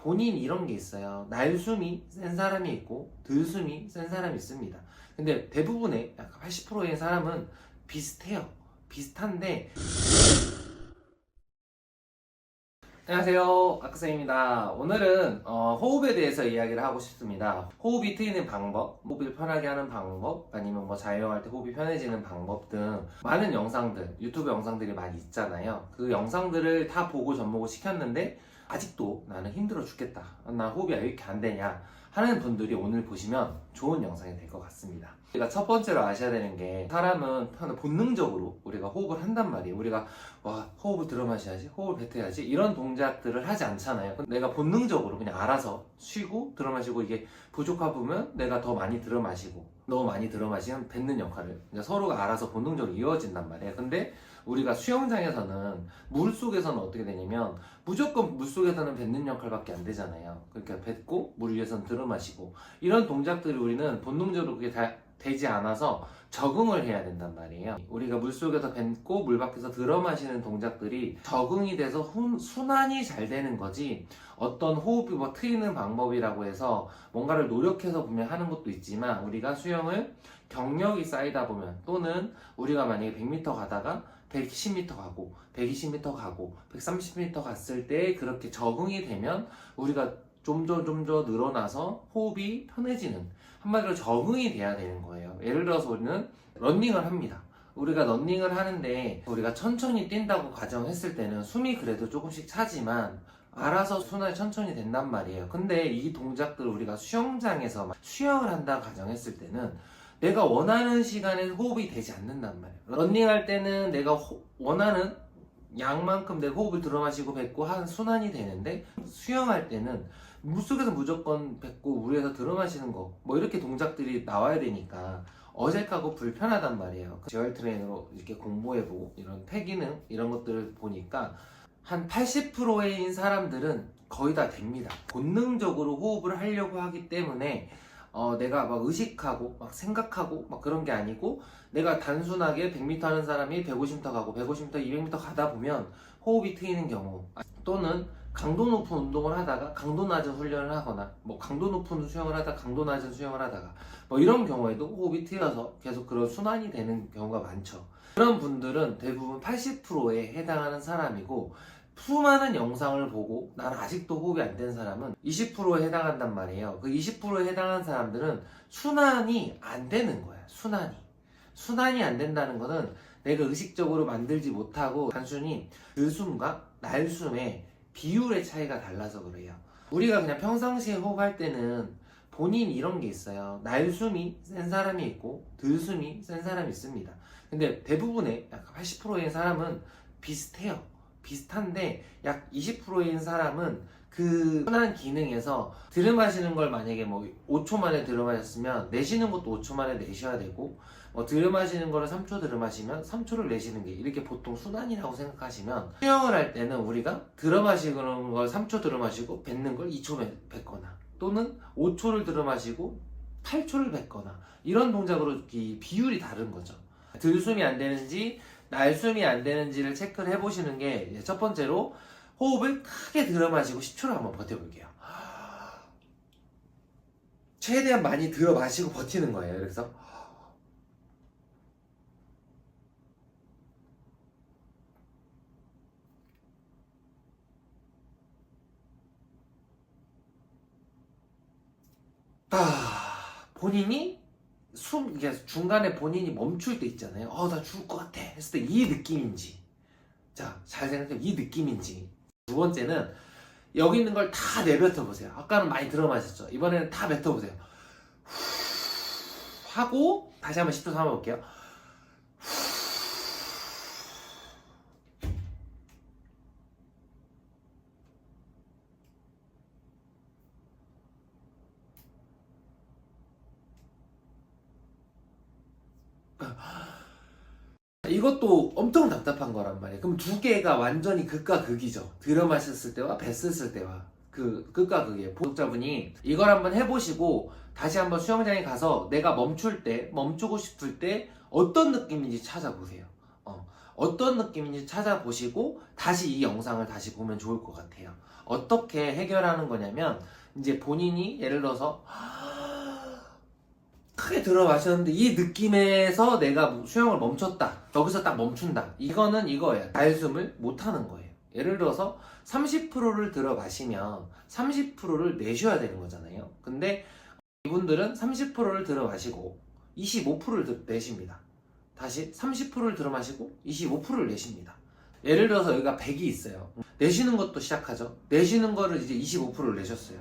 본인 이런 게 있어요. 날숨이 센 사람이 있고 들숨이 센 사람이 있습니다. 근데 대부분의 약간 80%의 사람은 비슷해요. 비슷한데. 안녕하세요, 아크쌤입니다. 오늘은 호흡에 대해서 이야기를 하고 싶습니다. 호흡이 트이는 방법, 호흡을 편하게 하는 방법, 아니면 뭐 자유할 때 호흡이 편해지는 방법 등 많은 영상들, 유튜브 영상들이 많이 있잖아요. 그 영상들을 다 보고 접목을 시켰는데 아직도 나는 힘들어 죽겠다, 나 호흡이 왜 이렇게 안 되냐 하는 분들이 오늘 보시면 좋은 영상이 될 것 같습니다. 우리가 첫 번째로 아셔야 되는 게, 사람은 본능적으로 우리가 호흡을 한단 말이에요. 우리가 호흡을 들어 마셔야지, 호흡을 뱉어야지, 이런 동작들을 하지 않잖아요. 내가 본능적으로 그냥 알아서 쉬고 들어 마시고, 이게 부족하면 내가 더 많이 들어 마시고, 너무 많이 들어 마시면 뱉는 역할을, 그러니까 서로가 알아서 본능적으로 이어진단 말이에요. 근데 우리가 수영장에서는, 물속에서는 어떻게 되냐면 무조건 물속에서는 뱉는 역할밖에 안 되잖아요. 그러니까 뱉고 물 위에서는 들어 마시고, 이런 동작들이 우리는 본능적으로 그게 다 되지 않아서 적응을 해야 된단 말이에요. 우리가 물속에서 뱉고 물 밖에서 들어 마시는 동작들이 적응이 돼서 순환이 잘 되는 거지, 어떤 호흡이 트이는 방법이라고 해서 뭔가를 노력해서 보면 하는 것도 있지만, 우리가 수영을 경력이 쌓이다 보면, 또는 우리가 만약에 100m 가다가 110m 가고 120m 가고 130m 갔을 때 그렇게 적응이 되면 우리가 좀 더 늘어나서 호흡이 편해지는, 한마디로 적응이 돼야 되는 거예요. 예를 들어서 우리는 러닝을 합니다. 우리가 러닝을 하는데 우리가 천천히 뛴다고 가정했을 때는 숨이 그래도 조금씩 차지만 알아서 순환이 천천히 된단 말이에요. 근데 이 동작들을 우리가 수영장에서 수영을 한다 가정했을 때는 내가 원하는 시간에 호흡이 되지 않는단 말이에요. 러닝할 때는 내가 원하는 양만큼 내가 호흡을 들어 마시고 뱉고 한 순환이 되는데, 수영할 때는 물속에서 무조건 뱉고 물에서 들어 마시는 거, 이렇게 동작들이 나와야 되니까 어색하고 불편하단 말이에요. 재활 트레이너로 이렇게 공부해보고 이런 폐기능 이런 것들을 보니까 한 80%인 사람들은 거의 다 됩니다. 본능적으로 호흡을 하려고 하기 때문에 내가 막 의식하고 막 생각하고 막 그런 게 아니고, 내가 단순하게 100m 하는 사람이 150m 가고 150m, 200m 가다 보면 호흡이 트이는 경우, 또는 강도 높은 운동을 하다가 강도 낮은 훈련을 하거나, 강도 높은 수영을 하다가 강도 낮은 수영을 하다가 이런 경우에도 호흡이 트여서 계속 그런 순환이 되는 경우가 많죠. 그런 분들은 대부분 80%에 해당하는 사람이고, 수많은 영상을 보고 나는 아직도 호흡이 안 된 사람은 20%에 해당한단 말이에요. 그 20%에 해당한 사람들은 순환이 안 되는 거야. 순환이 안 된다는 거는 내가 의식적으로 만들지 못하고, 단순히 들숨과 날숨의 비율의 차이가 달라서 그래요. 우리가 그냥 평상시에 호흡할 때는 본인 이런 게 있어요. 날숨이 센 사람이 있고 들숨이 센 사람이 있습니다. 근데 대부분의 약간 80%의 사람은 비슷해요. 비슷한데 약 20%인 사람은 그 순환 기능에서 들이마시는 걸 만약에 5초 만에 들이마셨으면 내쉬는 것도 5초 만에 내셔야 되고, 들이마시는 거를 3초 들이마시면 3초를 내쉬는 게 이렇게 보통 순환이라고 생각하시면, 수영을 할 때는 우리가 들이마시는 걸 3초 들이마시고 뱉는 걸 2초 뱉거나, 또는 5초를 들이마시고 8초를 뱉거나, 이런 동작으로 이 비율이 다른 거죠. 들숨이 안 되는지 날숨이 안 되는지를 체크를 해보시는 게, 첫 번째로 호흡을 크게 들어 마시고 10초를 한번 버텨볼게요. 최대한 많이 들어 마시고 버티는 거예요. 그래서 본인이 이게 중간에 본인이 멈출 때 있잖아요. 나 죽을 것 같아 했을 때 이 느낌인지, 자, 잘 생각해, 이 느낌인지. 두 번째는 여기 있는 걸 다 내뱉어 보세요. 아까는 많이 들어 마셨죠. 이번에는 다 뱉어 보세요. 하고 다시 한번 10초 삼아 볼게요. 이것도 엄청 답답한 거란 말이에요. 그럼 두 개가 완전히 극과 극이죠. 들어 마셨을 때와 뱉었을 때와 그 극과 극이에요. 구독자분이 이걸 한번 해보시고 다시 한번 수영장에 가서 내가 멈추고 싶을 때 어떤 느낌인지 찾아보세요. 어떤 느낌인지 찾아보시고 다시 이 영상을 다시 보면 좋을 것 같아요. 어떻게 해결하는 거냐면 이제 본인이 예를 들어서 크게 들어 마셨는데 이 느낌에서 내가 수영을 멈췄다. 여기서 딱 멈춘다. 이거는 이거예요. 날숨을 못하는 거예요. 예를 들어서 30%를 들어 마시면 30%를 내쉬어야 되는 거잖아요. 근데 이분들은 30%를 들어 마시고 25%를 내쉽니다. 다시 30%를 들어 마시고 25%를 내쉽니다. 예를 들어서 여기가 100이 있어요. 내쉬는 것도 시작하죠. 내쉬는 거를 이제 25%를 내셨어요.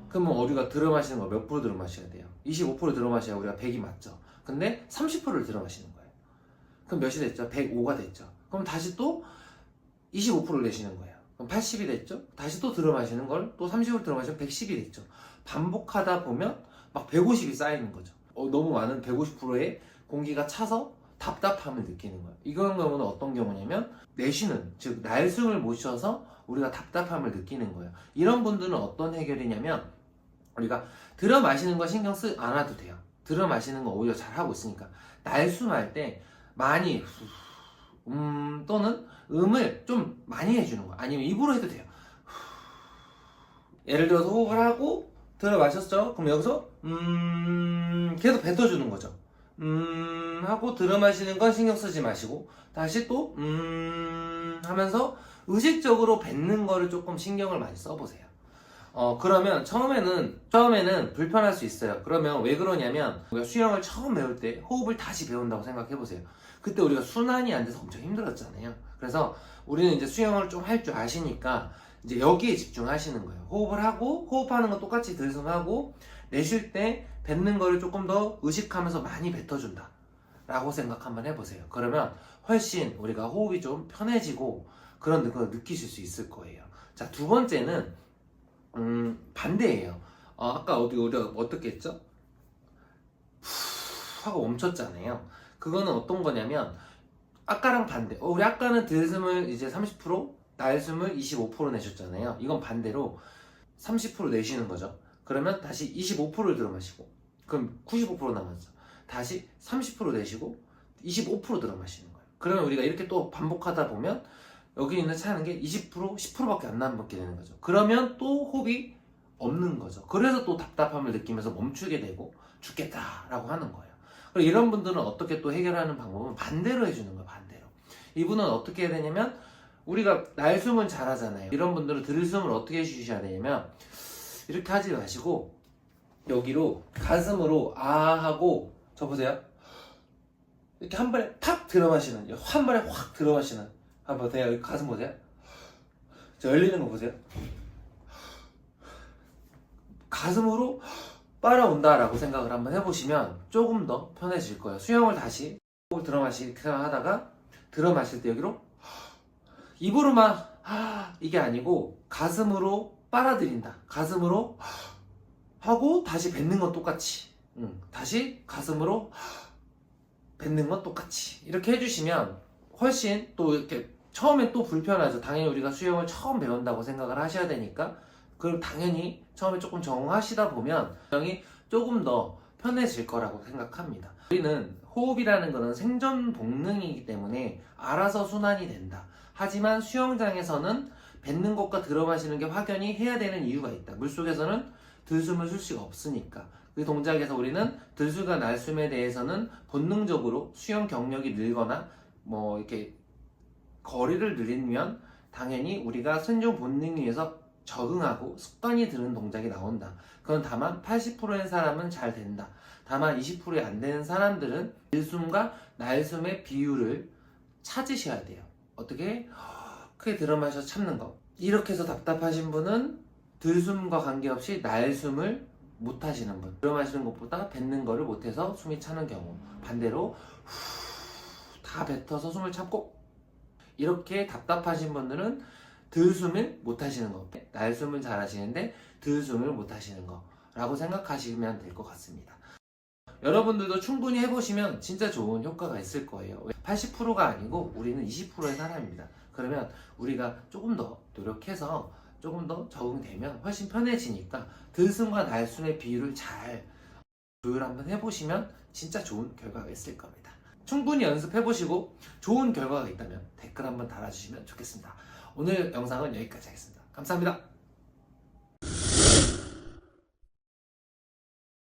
그러면 우리가 들어 마시는 거 몇 프로 들어 마셔야 돼요? 25% 들어 마셔야 우리가 100이 맞죠. 근데 30%를 들어 마시는 거예요. 그럼 몇이 됐죠? 105가 됐죠. 그럼 다시 또 25%를 내쉬는 거예요. 그럼 80이 됐죠? 다시 또 들어 마시는 걸 또 30% 들어 마시면 110이 됐죠. 반복하다 보면 막 150이 쌓이는 거죠. 너무 많은 150%의 공기가 차서 답답함을 느끼는 거예요. 이런 경우는 어떤 경우냐면 내쉬는, 즉 날숨을 못 쉬어서 우리가 답답함을 느끼는 거예요. 이런 분들은 어떤 해결이냐면 우리가 들어 마시는 거 신경 쓰지 않아도 돼요. 들어 마시는 거 오히려 잘하고 있으니까 날숨할 때 많이 또는 음을 좀 많이 해주는 거예요. 아니면 입으로 해도 돼요. 예를 들어서 호흡을 하고 들어 마셨죠? 그럼 여기서 계속 뱉어주는 거죠. 하고 들어 마시는 건 신경 쓰지 마시고 다시 또 하면서 의식적으로 뱉는 거를 조금 신경을 많이 써보세요. 그러면 처음에는 불편할 수 있어요. 그러면 왜 그러냐면 우리가 수영을 처음 배울 때 호흡을 다시 배운다고 생각해보세요. 그때 우리가 순환이 안 돼서 엄청 힘들었잖아요. 그래서 우리는 이제 수영을 좀 할 줄 아시니까 이제 여기에 집중하시는 거예요. 호흡을 하고 호흡하는 거 똑같이 들숨하고 내쉴 때 뱉는 거를 조금 더 의식하면서 많이 뱉어준다 라고 생각 한번 해보세요. 그러면 훨씬 우리가 호흡이 좀 편해지고 그런 걸 느끼실 수 있을 거예요. 자, 두 번째는 반대예요. 아까 우리가 어떻게 했죠? 후 하고 멈췄잖아요. 그거는 어떤 거냐면 아까랑 반대. 우리 아까는 들숨을 이제 30%, 날숨을 25% 내셨잖아요. 이건 반대로 30% 내쉬는 거죠. 그러면 다시 25%를 들어 마시고 그럼 95% 남았죠. 다시 30% 내쉬고 25% 들어 마시는 거예요. 그러면 우리가 이렇게 또 반복하다 보면 여기 있는 차는 게 20%, 10%밖에 안 남게 되는 거죠. 그러면 또 호흡이 없는 거죠. 그래서 또 답답함을 느끼면서 멈추게 되고 죽겠다라고 하는 거예요. 그리고 이런 분들은 어떻게 또 해결하는 방법은 반대로 해주는 거예요. 반대로. 이분은 어떻게 해야 되냐면 우리가 날숨은 잘하잖아요. 이런 분들은 들숨을 어떻게 해주셔야 되냐면 이렇게 하지 마시고 여기로 가슴으로 아 하고 저 보세요. 이렇게 한 번에 팍 들어 마시는, 한 번에 확 들어 마시는. 한번 보세요. 여기 가슴 보세요. 저 열리는 거 보세요. 가슴으로 빨아온다라고 생각을 한번 해보시면 조금 더 편해질 거예요. 수영을 다시 들어 마시기 하다가 들어 마실 때 여기로 입으로만 이게 아니고 가슴으로 빨아들인다. 가슴으로 하고 다시 뱉는 건 똑같이 다시 가슴으로 뱉는 건 똑같이 이렇게 해주시면 훨씬 또 이렇게 처음엔 또 불편하죠. 당연히 우리가 수영을 처음 배운다고 생각을 하셔야 되니까 그럼 당연히 처음에 조금 적응하시다 보면 수영이 조금 더 편해질 거라고 생각합니다. 우리는 호흡이라는 것은 생존 본능이기 때문에 알아서 순환이 된다. 하지만 수영장에서는 뱉는 것과 들어 마시는 게 확연히 해야 되는 이유가 있다. 물속에서는 들숨을 쉴 수가 없으니까. 그 동작에서 우리는 들숨과 날숨에 대해서는 본능적으로 수영 경력이 늘거나 뭐 이렇게 거리를 늘리면 당연히 우리가 생존 본능에 의해서 적응하고 습관이 드는 동작이 나온다. 그건 다만 80%의 사람은 잘 된다. 다만 20%에 안 되는 사람들은 들숨과 날숨의 비율을 찾으셔야 돼요. 어떻게? 크게 들어 마셔서 참는 거. 이렇게 해서 답답하신 분은 들숨과 관계없이 날숨을 못 하시는 분. 들어 마시는 것보다 뱉는 거를 못해서 숨이 차는 경우. 반대로 다 뱉어서 숨을 참고 이렇게 답답하신 분들은 들숨을 못 하시는 거. 날숨은 잘 하시는데 들숨을 못 하시는 거 라고 생각하시면 될 것 같습니다. 여러분들도 충분히 해보시면 진짜 좋은 효과가 있을 거예요. 80%가 아니고 우리는 20%의 사람입니다. 그러면 우리가 조금 더 노력해서 조금 더 적응되면 훨씬 편해지니까 들숨과 날숨의 비율을 잘 조율 한번 해보시면 진짜 좋은 결과가 있을 겁니다. 충분히 연습해보시고 좋은 결과가 있다면 댓글 한번 달아주시면 좋겠습니다. 오늘 영상은 여기까지 하겠습니다. 감사합니다.